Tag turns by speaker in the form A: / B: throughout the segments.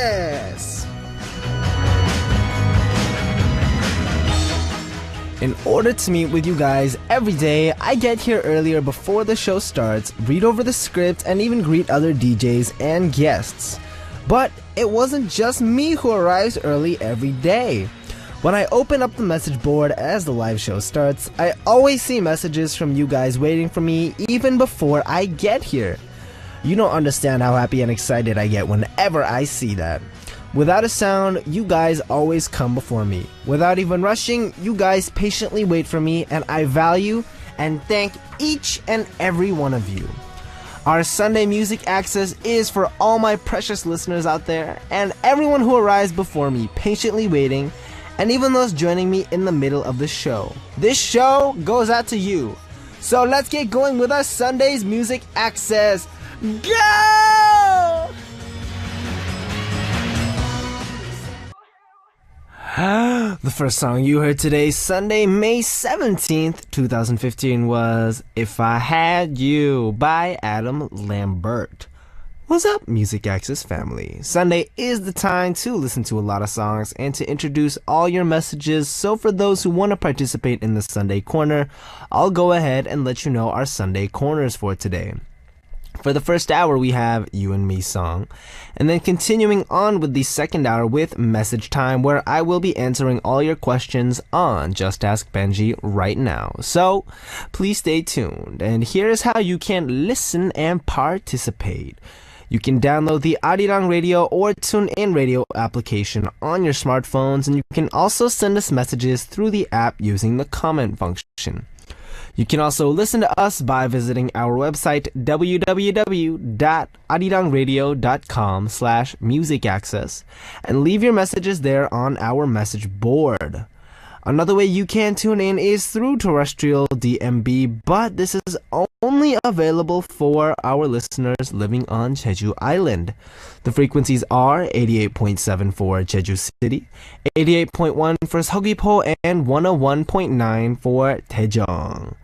A: Access! In order to meet with you guys every day, I get here earlier before the show starts, read over the script, and even greet other DJs and guests. But it wasn't just me who arrives early every day. When I open up the message board as the live show starts, I always see messages from you guys waiting for me even before I get here. You don't understand how happy and excited I get whenever I see that. Without a sound, you guys always come before me. Without even rushing, you guys patiently wait for me, and I value and thank each and every one of you. Our Sunday Music Access is for all my precious listeners out there, and everyone who arrives before me, patiently waiting, and even those joining me in the middle of the show. This show goes out to you. So let's get going with our Sunday's Music Access. Go! The first song you heard today, Sunday, May 17th, 2015, was If I Had You by Adam Lambert. What's up, Music Access family? Sunday is the time to listen to a lot of songs and to introduce all your messages, so for those who want to participate in the Sunday Corner, I'll go ahead and let you know our Sunday Corners for today. For the first hour, we have You and Me song, and then continuing on with the second hour with Message Time, where I will be answering all your questions on Just Ask Benji right now. So, please stay tuned, and here's how you can listen and participate. You can download the Arirang Radio or TuneIn Radio application on your smartphones, and you can also send us messages through the app using the comment function. You can also listen to us by visiting our website www.arirangradio.com/musicaccess and leave your messages there on our message board. Another way you can tune in is through terrestrial DMB, but this is only available for our listeners living on Jeju Island. The frequencies are 88.7 for Jeju City, 88.1 for Seogwipo, and 101.9 for Daejeong.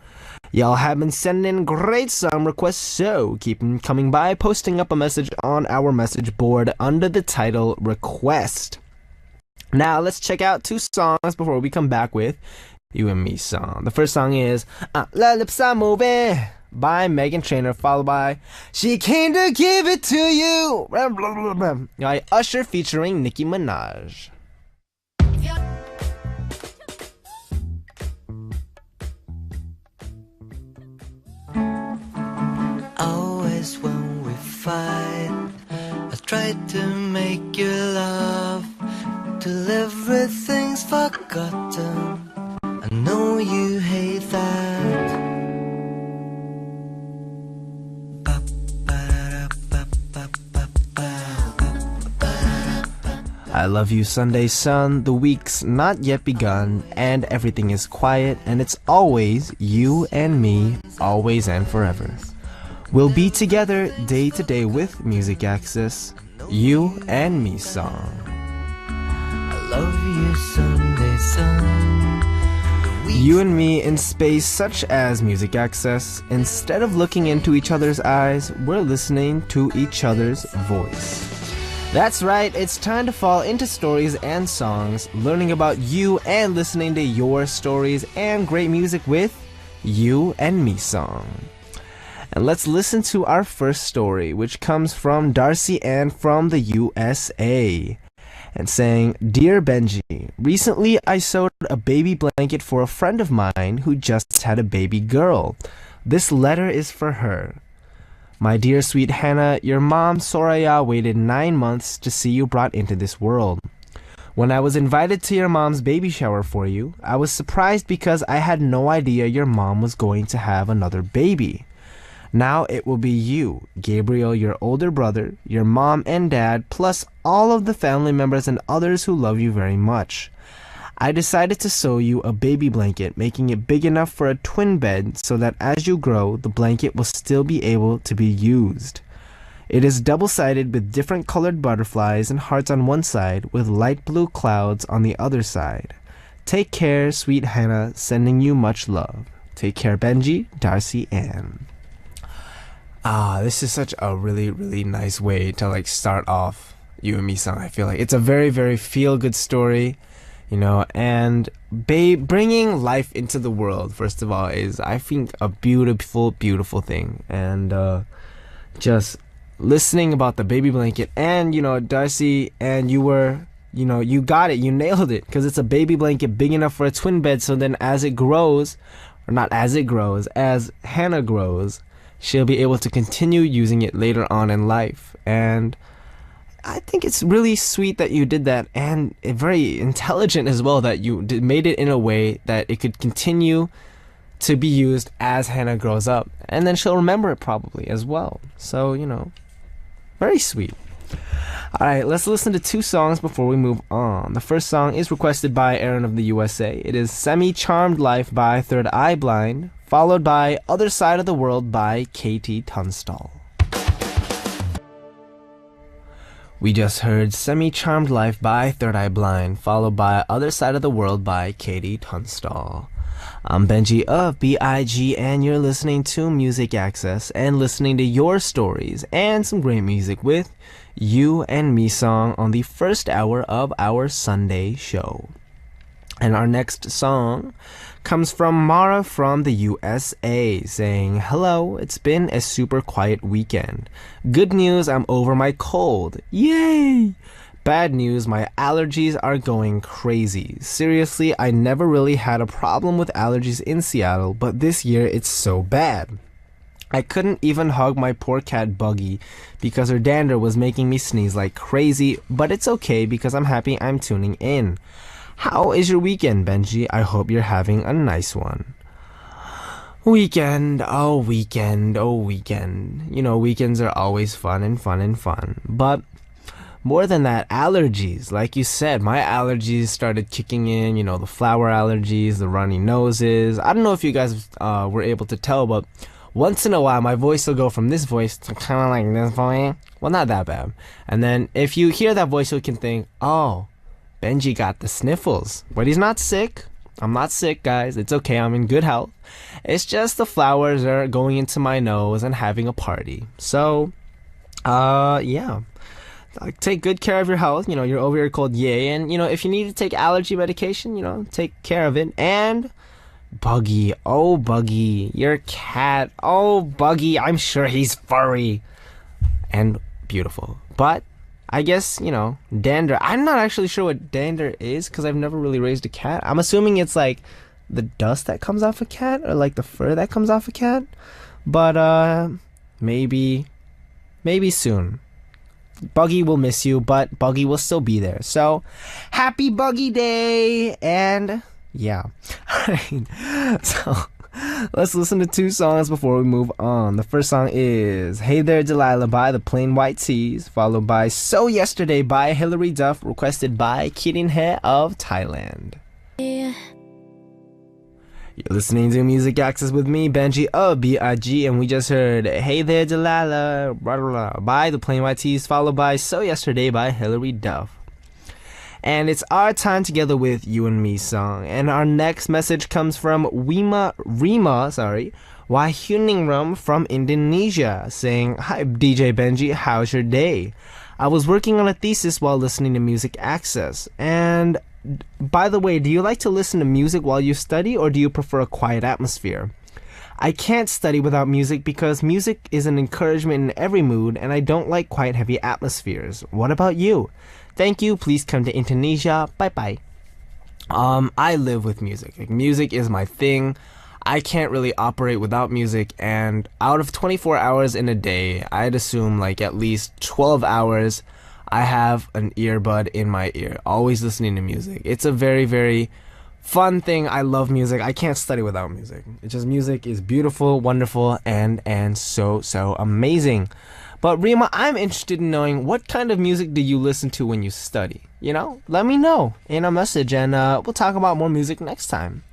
A: Y'all have been sending in great song requests, so keep them coming by, posting up a message on our message board under the title Request. Now let's check out two songs before we come back with You and Me song. The first song is La Lips Are Moving by Meghan Trainor, followed by She Came to Give It To You by Usher featuring Nicki Minaj.
B: Always when we fight, I try to make you laugh till everything's forgotten. I know you hate that.
A: I love you, Sunday sun. The week's not yet begun, and everything is quiet, and it's always you and me, always and forever. We'll be together day to day with Music Access, You and Me song.
B: I love you, Sunday sun.
A: You and me in space such as Music Access, instead of looking into each other's eyes, we're listening to each other's voice. That's right, it's time to fall into stories and songs, learning about you and listening to your stories and great music with You and Me song. And let's listen to our first story, which comes from Darcy Ann from the USA. And saying, Dear Benji, recently I sewed a baby blanket for a friend of mine who just had a baby girl. This letter is for her. My dear sweet Hannah, your mom Soraya waited 9 months to see you brought into this world. When I was invited to your mom's baby shower for you, I was surprised because I had no idea your mom was going to have another baby. Now it will be you, Gabriel, your older brother, your mom and dad, plus all of the family members and others who love you very much. I decided to sew you a baby blanket, making it big enough for a twin bed so that as you grow, the blanket will still be able to be used. It is double-sided with different colored butterflies and hearts on one side with light blue clouds on the other side. Take care, sweet Hannah, sending you much love. Take care, Benji, Darcy Ann. This is such a really, really nice way to start off You and Me song. I feel like it's a very, very feel-good story, you know, and bringing life into the world, first of all, is, I think, a beautiful, beautiful thing. And just listening about the baby blanket, and, you know, Darcy, and you were, you know, you got it, you nailed it, because it's a baby blanket big enough for a twin bed, so then as it grows, or not as it grows, as Hannah grows, she'll be able to continue using it later on in life. And I think it's really sweet that you did that, and very intelligent as well that you made it in a way that it could continue to be used as Hannah grows up, and then she'll remember it probably as well. So, you know, very sweet. Alright, let's listen to 2 songs before we move on. The first song is requested by Aaron of the USA. It is Semi-Charmed Life by Third Eye Blind, followed by Other Side of the World by Katie Tunstall. We just heard Semi-Charmed Life by Third Eye Blind, followed by Other Side of the World by Katie Tunstall. I'm Benji of BIG, and you're listening to Music Access and listening to your stories and some great music with You and Me song on the first hour of our Sunday show. And our next song comes from Mara from the USA, saying, "Hello, it's been a super quiet weekend. Good news, I'm over my cold. Yay! Bad news, my allergies are going crazy. Seriously, I never really had a problem with allergies in Seattle, but this year it's so bad. I couldn't even hug my poor cat Buggy because her dander was making me sneeze like crazy, but it's okay because I'm happy I'm tuning in. How is your weekend, Benji? I hope you're having a nice one." Weekend, oh weekend, oh weekend. You know, weekends are always fun and fun and fun. But more than that, allergies. Like you said, my allergies started kicking in, you know, the flower allergies, the runny noses. I don't know if you guys were able to tell, but once in a while, my voice will go from this voice to kind of like this voice. Well, not that bad. And then if you hear that voice, you can think, oh, Benji got the sniffles. But he's not sick. I'm not sick, guys. It's okay. I'm in good health. It's just the flowers are going into my nose and having a party. So, yeah. Take good care of your health. You know, you're over your cold, yay. And, you know, if you need to take allergy medication, you know, take care of it. And Buggy, oh Buggy, your cat, oh Buggy, I'm sure he's furry and beautiful. But I guess, you know, dander, I'm not actually sure what dander is because I've never really raised a cat. I'm assuming it's like the dust that comes off a cat or like the fur that comes off a cat. But maybe soon. Buggy will miss you, but Buggy will still be there. So, happy Buggy Day! And yeah. Alright. So, let's listen to 2 songs before we move on. The first song is Hey There Delilah by the Plain White T's, followed by So Yesterday by Hilary Duff, requested by Kirin He of Thailand. Yeah. You're listening to Music Access with me, Benji of BIG, and we just heard Hey There Delilah by the Plain White T's, followed by So Yesterday by Hilary Duff. And it's our time together with You and Me song. And our next message comes from Rima Wahyuningrum from Indonesia, saying, "Hi DJ Benji, how's your day? I was working on a thesis while listening to Music Access. And by the way, do you like to listen to music while you study, or do you prefer a quiet atmosphere? I can't study without music because music is an encouragement in every mood, and I don't like quiet, heavy atmospheres. What about you? Thank you. Please come to Indonesia. Bye-bye." I live with music. Like, music is my thing. I can't really operate without music, and out of 24 hours in a day, I'd assume like at least 12 hours I have an earbud in my ear, always listening to music. It's a very, very fun thing. I love music. I can't study without music. It's just music is beautiful, wonderful, and so amazing. But Rima, I'm interested in knowing what kind of music do you listen to when you study? You know, let me know in a message, and we'll talk about more music next time.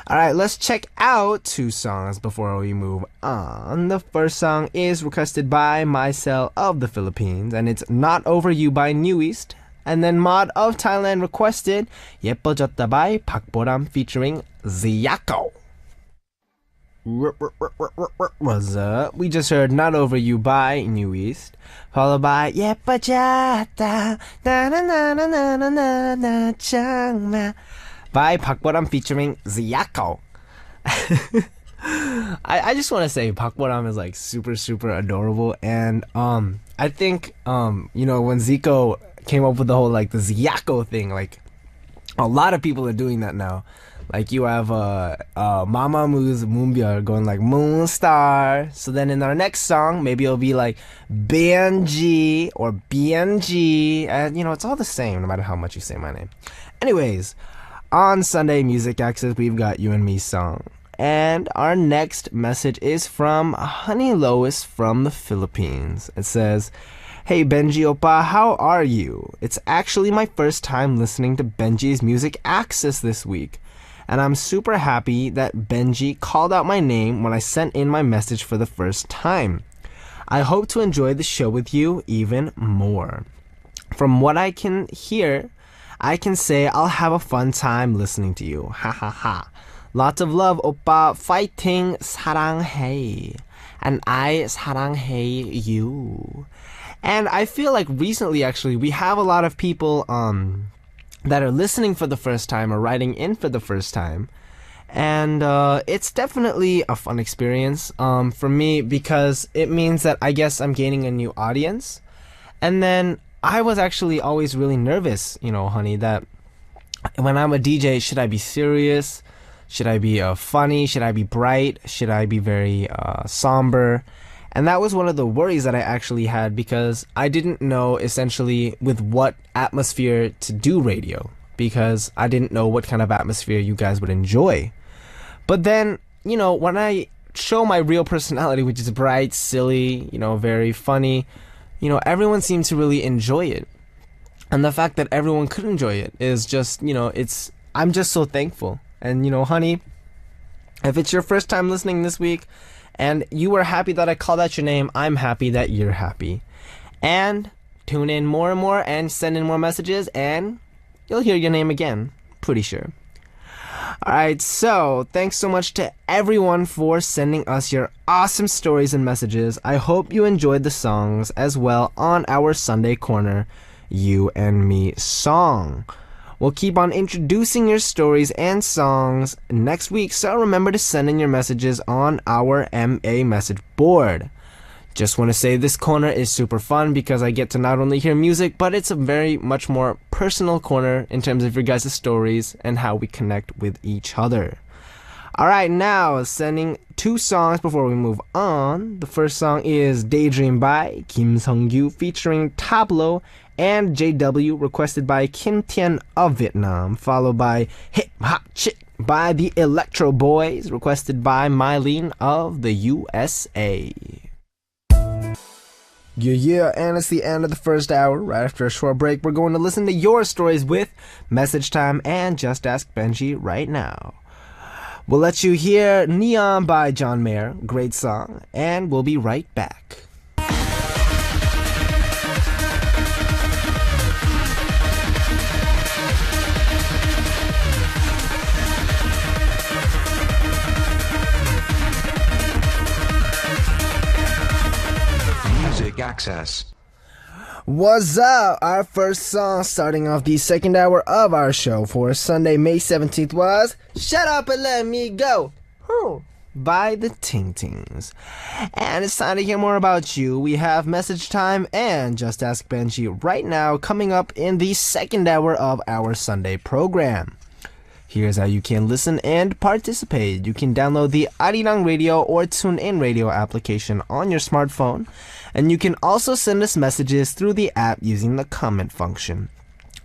A: Alright, let's check out 2 songs before we move on. The first song is requested by Mycel of the Philippines, and it's Not Over You by New East. And then Mod of Thailand requested Yeppojota by Pak Boram featuring Ziako. What's up? We just heard Not Over You by New East, followed by 예뻐졌다 나나나나나나나 정말 by 박보람 featuring Ziako. I just want to say 박보람 is like super adorable, and I think when Zico came up with the whole like the Ziako thing, like a lot of people are doing that now. Like you have Mamamoo Moonbyul going like Moonstar. So then in our next song, maybe it'll be like Benji or BNG. And it's all the same no matter how much you say my name. Anyways, on Sunday Music Access, we've got You and Me song. And our next message is from Honey Lois from the Philippines. It says, "Hey Benji Oppa, how are you? It's actually my first time listening to Benji's Music Access this week. And I'm super happy that Benji called out my name when I sent in my message for the first time. I hope to enjoy the show with you even more. From what I can hear, I can say I'll have a fun time listening to you. Ha ha ha. Lots of love, Oppa. Fighting. 사랑해. And I 사랑해 you." And I feel like recently, actually, we have a lot of people that are listening for the first time or writing in for the first time. And it's definitely a fun experience for me, because it means that I guess I'm gaining a new audience. And then I was actually always really nervous, honey, that when I'm a DJ, should I be serious? Should I be funny? Should I be bright? Should I be very somber? And that was one of the worries that I actually had, because I didn't know essentially with what atmosphere to do radio, because I didn't know what kind of atmosphere you guys would enjoy. But then, when I show my real personality, which is bright, silly, very funny, everyone seems to really enjoy it. And the fact that everyone could enjoy it is just, I'm just so thankful. And, honey, if it's your first time listening this week, and you were happy that I called out your name, I'm happy that you're happy. And tune in more and more and send in more messages, and you'll hear your name again, pretty sure. Alright, so thanks so much to everyone for sending us your awesome stories and messages. I hope you enjoyed the songs as well on our Sunday Corner You and Me song. We'll keep on introducing your stories and songs next week, so remember to send in your messages on our MA message board. Just want to say this corner is super fun because I get to not only hear music, but it's a very much more personal corner in terms of your guys' stories and how we connect with each other. Alright, now sending 2 songs before we move on. The first song is Daydream by Kim Sung-gyu featuring Tableau and JW, requested by Kim Tien of Vietnam, followed by Hip Hop Chick by the Electro Boys, requested by Mylene of the USA. Yeah, and it's the end of the first hour. Right after a short break, we're going to listen to your stories with Message Time and Just Ask Benji right now. We'll let you hear Neon by John Mayer, great song, and we'll be right back.
C: Access.
A: What's up? Our first song starting off the second hour of our show for Sunday, May 17th was Shut Up and Let Me Go by the Ting Tings. And it's time to hear more about you. We have Message Time and Just Ask Benji right now coming up in the second hour of our Sunday program. Here's how you can listen and participate. You can download the Arirang Radio or TuneIn Radio application on your smartphone, and you can also send us messages through the app using the comment function.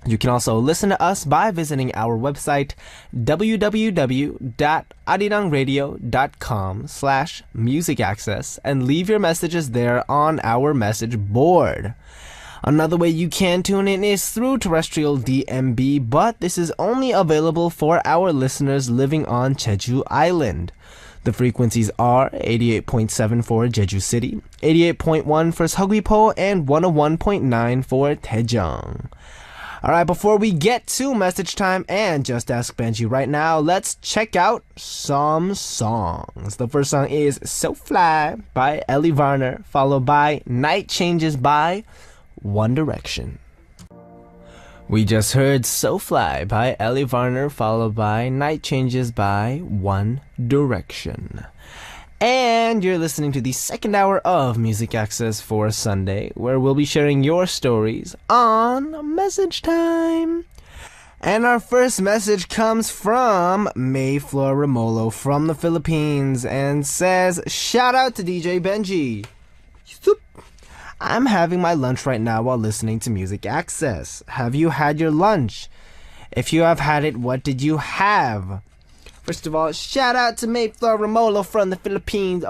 A: You can also listen to us by visiting our website www.arirangradio.com/musicaccess and leave your messages there on our message board. Another way you can tune in is through terrestrial DMB, but this is only available for our listeners living on Jeju Island. The frequencies are 88.7 for Jeju City, 88.1 for Seogwipo, and 101.9 for Daejeong. Alright, before we get to message time and Just Ask Benji right now, let's check out some songs. The first song is So Fly by Ellie Varner, followed by Night Changes by One Direction. We just heard So Fly by Ellie Varner, followed by Night Changes by One Direction. And you're listening to the second hour of Music Access for Sunday, where we'll be sharing your stories on Message Time. And our first message comes from Mayflower Remolo from the Philippines and says, shout out to DJ Benji. I'm having my lunch right now while listening to Music Access. Have you had your lunch? If you have had it, what did you have? First of all, shout out to Mayflower Remolo from the Philippines.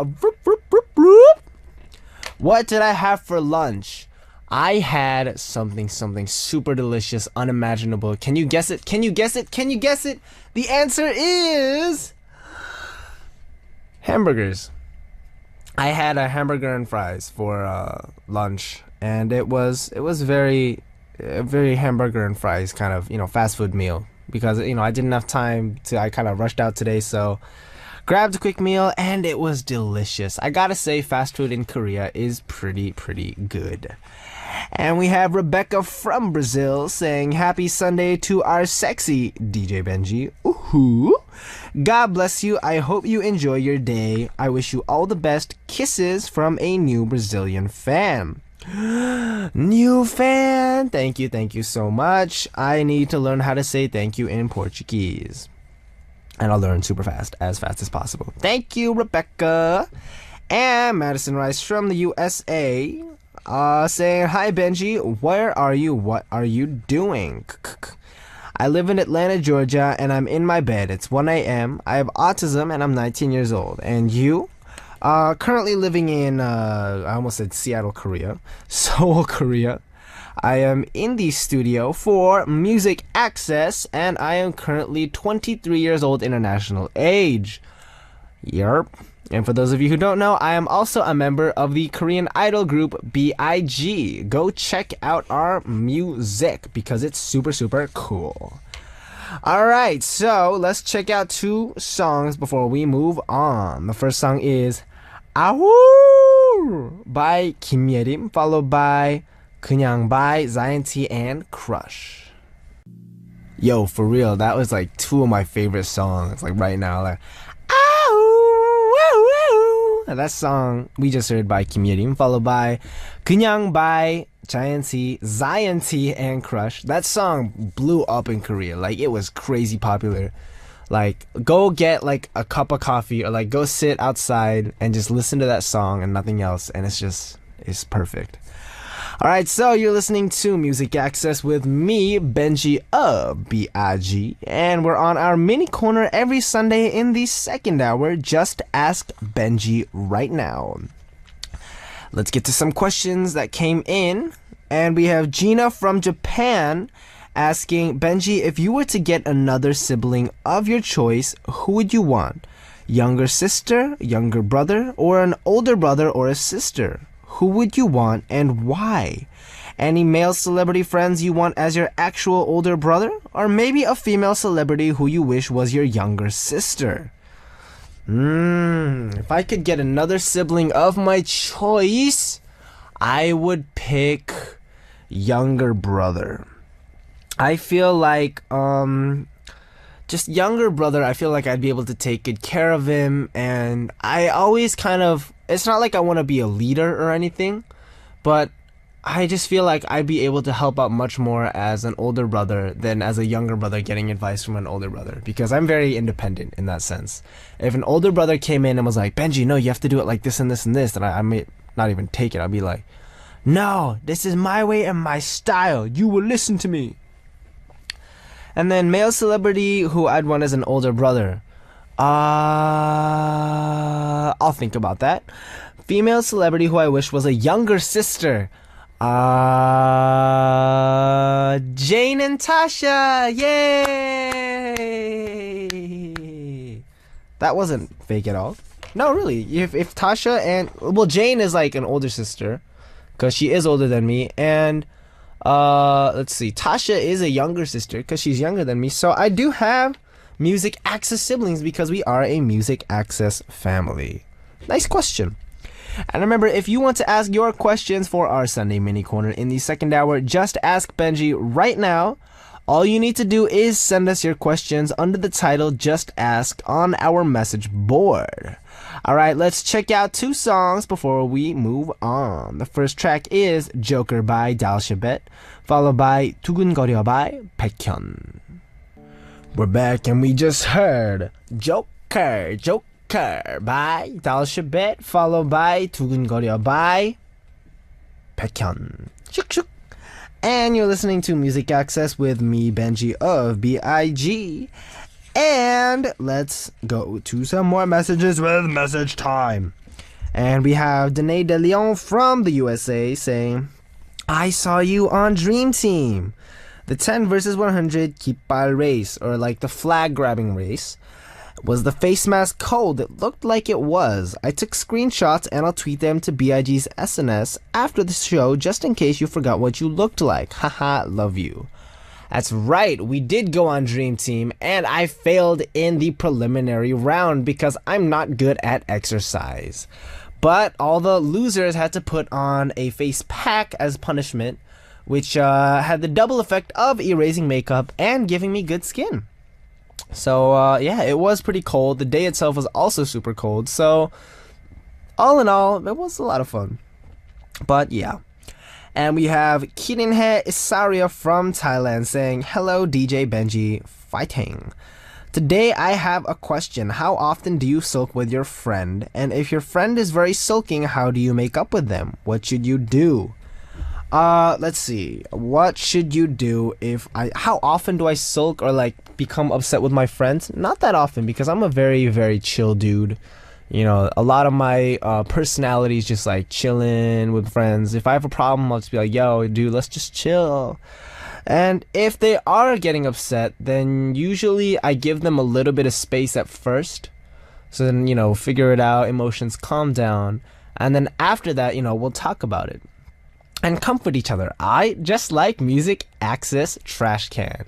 A: What did I have for lunch? I had something super delicious, unimaginable. Can you guess it? Can you guess it? Can you guess it? The answer is hamburgers. I had a hamburger and fries for lunch, and it was very hamburger and fries kind of, fast food meal. Because, I didn't have time I kind of rushed out today, so grabbed a quick meal, and it was delicious. I gotta say, fast food in Korea is pretty good. And we have Rebecca from Brazil saying, happy Sunday to our sexy DJ Benji. Ooh. God bless you. I hope you enjoy your day. I wish you all the best. Kisses from a new Brazilian fan. New fan. Thank you so much. I need to learn how to say thank you in Portuguese, and I'll learn super fast as possible. Thank you, Rebecca. And Madison Rice from the USA saying, hi Benji, where are you? What are you doing? I live in Atlanta, Georgia, and I'm in my bed. It's 1 a.m. I have autism and I'm 19 years old. And you? Currently living in, I almost said Seattle, Korea. Seoul, Korea. I am in the studio for Music Access, and I am currently 23 years old international age. Yerp. And for those of you who don't know, I am also a member of the Korean idol group BIG. Go check out our music because it's super cool. Alright, so let's check out two songs before we move on. The first song is Ahoo by Kim Yerim, followed by 그냥 by wasnt and Crush. Yo, for real, that was like two of my favorite songs, like right now, like Ahoo. That song we just heard by Kim Yerim, followed by 그냥 by wasnt and Crush. That song blew up in Korea. Like, it was crazy popular. Like, go get like a cup of coffee or like go sit outside and just listen to that song and nothing else, and it's perfect. Alright, so you're listening to Music Access with me, Benji of BIG, and we're on our mini corner every Sunday in the second hour. Just Ask Benji right now. Let's get to some questions that came in. And we have Gina from Japan asking, Benji, if you were to get another sibling of your choice, who would you want? Younger sister, younger brother, or an older brother or a sister? Who would you want and why? Any male celebrity friends you want as your actual older brother? Or maybe a female celebrity who you wish was your younger sister? If I could get another sibling of my choice, I would pick younger brother. I feel like, just younger brother, I feel like I'd be able to take good care of him, and I always it's not like I want to be a leader or anything, but I just feel like I'd be able to help out much more as an older brother than as a younger brother getting advice from an older brother, because I'm very independent in that sense. If an older brother came in and was like, Benji, no, you have to do it like this and this and this, then I may not even take it. I'll be like, no, this is my way and my style. You will listen to me. And then male celebrity who I'd want as an older brother. I'll think about that. Female celebrity who I wish was a younger sister. Jane and Tasha. Yay! That wasn't fake at all. No, really. If Tasha and... Well, Jane is like an older sister, because she is older than me. And Let's see. Tasha is a younger sister because she's younger than me. So I do have music access siblings because we are a music access family. Nice question. And remember, if you want to ask your questions for our Sunday mini corner in the second hour, just ask Benji right now. All you need to do is send us your questions under the title Just Ask on our message board. Alright, let's check out 2 songs before we move on. The first track is Joker by Dalshabet, followed by 두근거려 by 백현. We're back and we just heard Joker by Dalshabet, followed by 두근거려 by 백현. Shuk. And you're listening to Music Access with me, Benji of BIG. And let's go to some more messages with message time. And we have Danae De Leon from the USA saying, I saw you on Dream Team. The 10 versus 100 깃발 race, or like the flag grabbing race. Was the face mask cold? It looked like it was. I took screenshots and I'll tweet them to BIG's SNS after the show just in case you forgot what you looked like. Haha, love you. That's right, we did go on Dream Team and I failed in the preliminary round because I'm not good at exercise. But all the losers had to put on a face pack as punishment, which had the double effect of erasing makeup and giving me good skin. So, yeah, it was pretty cold. The day itself was also super cold. So, all in all, it was a lot of fun. But, yeah. And we have Kirinhe Isaria from Thailand saying, hello, DJ Benji, fighting. Today, I have a question. How often do you sulk with your friend? And if your friend is very sulking, how do you make up with them? What should you do? Let's see. What should you do how often do I sulk or like become upset with my friends? Not that often because I'm a very, very chill dude. You know, a lot of my personality is just like chilling with friends. If I have a problem, I'll just be like, yo, dude, let's just chill. And if they are getting upset, then usually I give them a little bit of space at first. So then, you know, figure it out, emotions calm down. And then after that, you know, we'll talk about it. And comfort each other. I just like Music Access Trash Can.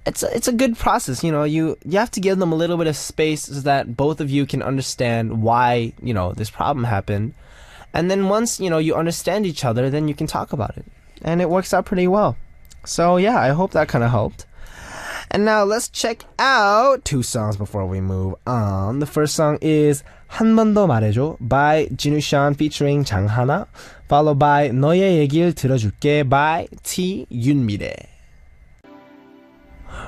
A: It's a good process, you know. You have to give them a little bit of space so that both of you can understand why, you know, this problem happened. And then once, you know, you understand each other, then you can talk about it. And it works out pretty well. So yeah, I hope that kind of helped. And now let's check out 2 songs before we move on. The first song is 한 번 더 말해줘 by 진우션 featuring 장하나, followed by 너의 얘길 들어줄게 by T 윤미래.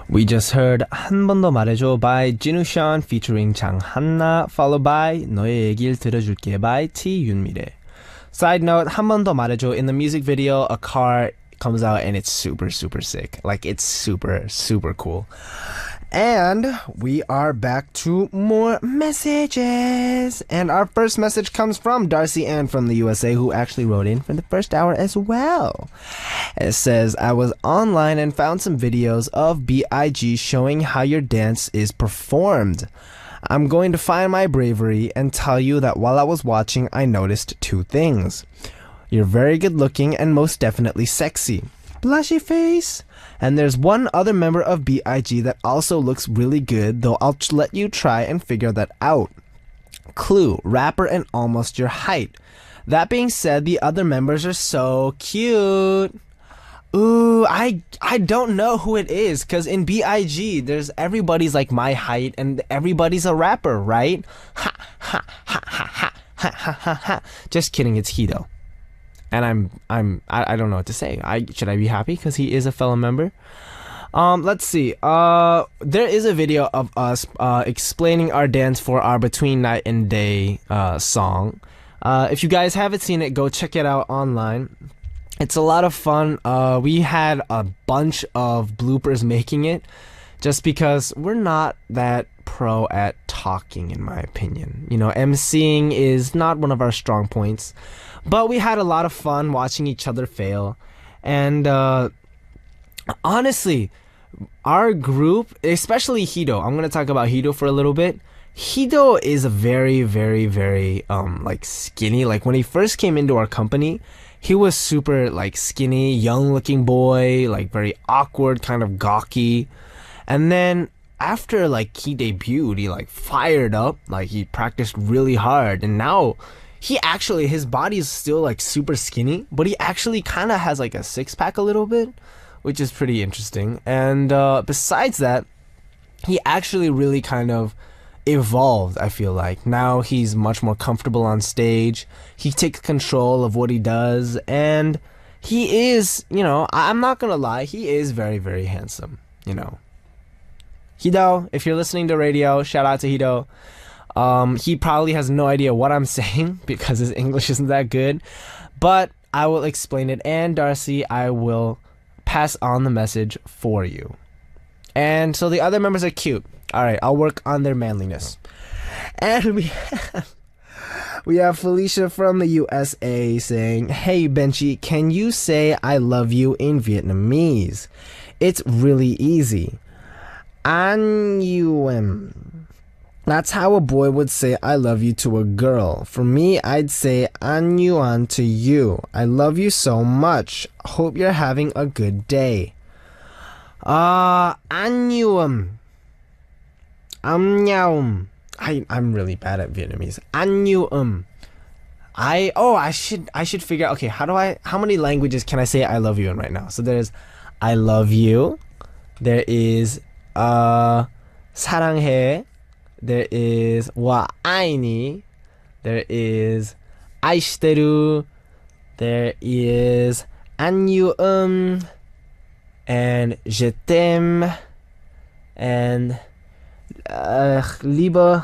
A: We just heard 한 번 더 말해줘 by 진우션 featuring 장하나, followed by 너의 얘길 들어줄게 by T 윤미래. Side note, 한 번 더 말해줘, in the music video, a car comes out and it's super, super sick. Like, it's super, super cool. And we are back to more messages. And our first message comes from Darcy Ann from the USA, who actually wrote in for the first hour as well. It says, I was online and found some videos of BIG showing how your dance is performed. I'm going to find my bravery and tell you that while I was watching, I noticed 2 things. You're very good looking and most definitely sexy. Blushy face. And there's one other member of BIG that also looks really good, though I'll let you try and figure that out. Clue, rapper and almost your height. That being said, the other members are so cute. Ooh, I don't know who it is, because in BIG, everybody's like my height and everybody's a rapper, right? Ha, ha, ha, ha, ha, ha, ha, ha, ha. Just kidding, it's Hito. And I don't know what to say. Should I be happy because he is a fellow member? Let's see. There is a video of us explaining our dance for our Between Night and Day song. If you guys haven't seen it, go check it out online. It's a lot of fun. We had a bunch of bloopers making it, just because we're not that pro at talking, in my opinion. You know, emceeing is not one of our strong points. But we had a lot of fun watching each other fail. And honestly, our group, especially Hito, I'm going to talk about Hito for a little bit. Hito is a very, very, very like skinny. Like when he first came into our company, he was super like skinny, young looking boy, like very awkward, kind of gawky. And then after like he debuted, he like fired up, like he practiced really hard, and now his body is still like super skinny, but he actually kind of has like a six-pack a little bit, which is pretty interesting. And besides that, he actually really kind of evolved, I feel like. Now he's much more comfortable on stage. He takes control of what he does, and he is, I'm not gonna lie, he is very, very handsome, Hido, if you're listening to radio, shout out to Hido. He probably has no idea what I'm saying because his English isn't that good, but I will explain it, and Darcy, I will pass on the message for you. And so the other members are cute. Alright, I'll work on their manliness. And we have Felicia from the USA saying, "Hey Benji, can you say I love you in Vietnamese? It's really easy. Anh yêu em. That's how a boy would say I love you to a girl. For me, I'd say anh yêu anh to you. I love you so much. Hope you're having a good day." Anh yêu em. I'm really bad at Vietnamese. Anh yêu em. I should figure out, okay, how many languages can I say I love you in right now? So there's I love you. There is 사랑해. There is 와 아이니. There is 아이시테루. There is 안녕 and je t'aime and Liebe.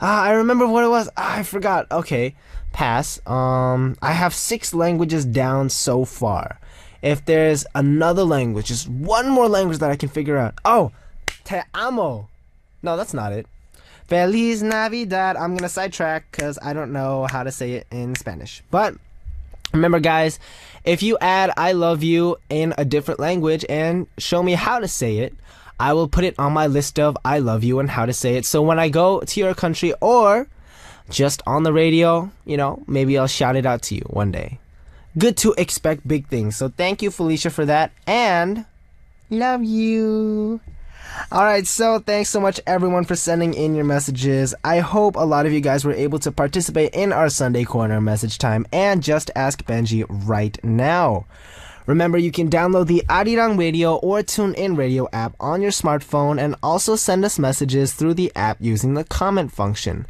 A: I remember what it was. I forgot. Okay, pass. I have 6 languages down so far. If there's another language, just one more language that I can figure out. Oh, te amo. No, that's not it. Feliz Navidad. I'm gonna sidetrack because I don't know how to say it in Spanish. But remember, guys, if you add I love you in a different language and show me how to say it, I will put it on my list of I love you and how to say it. So when I go to your country or just on the radio, maybe I'll shout it out to you one day. Good to expect big things. So thank you, Felicia, for that. And love you. Alright, so thanks so much everyone for sending in your messages. I hope a lot of you guys were able to participate in our Sunday Corner message time and Just Ask Benji right now. Remember, you can download the Arirang Radio or TuneIn Radio app on your smartphone and also send us messages through the app using the comment function.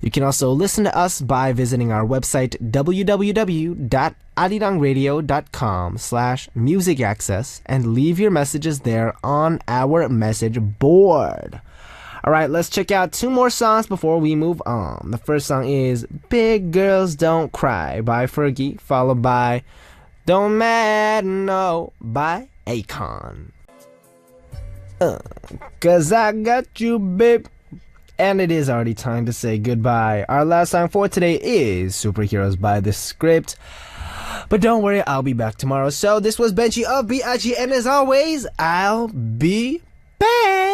A: You can also listen to us by visiting our website www.arirangradio.com/musicaccess and leave your messages there on our message board. Alright, let's check out 2 more songs before we move on. The first song is Big Girls Don't Cry by Fergie, followed by Don't Matter No by Akon. 'Cause I got you, babe. And it is already time to say goodbye. Our last song for today is Superheroes by The Script. But don't worry, I'll be back tomorrow. So this was Benji of BIG, and as always, I'll be back.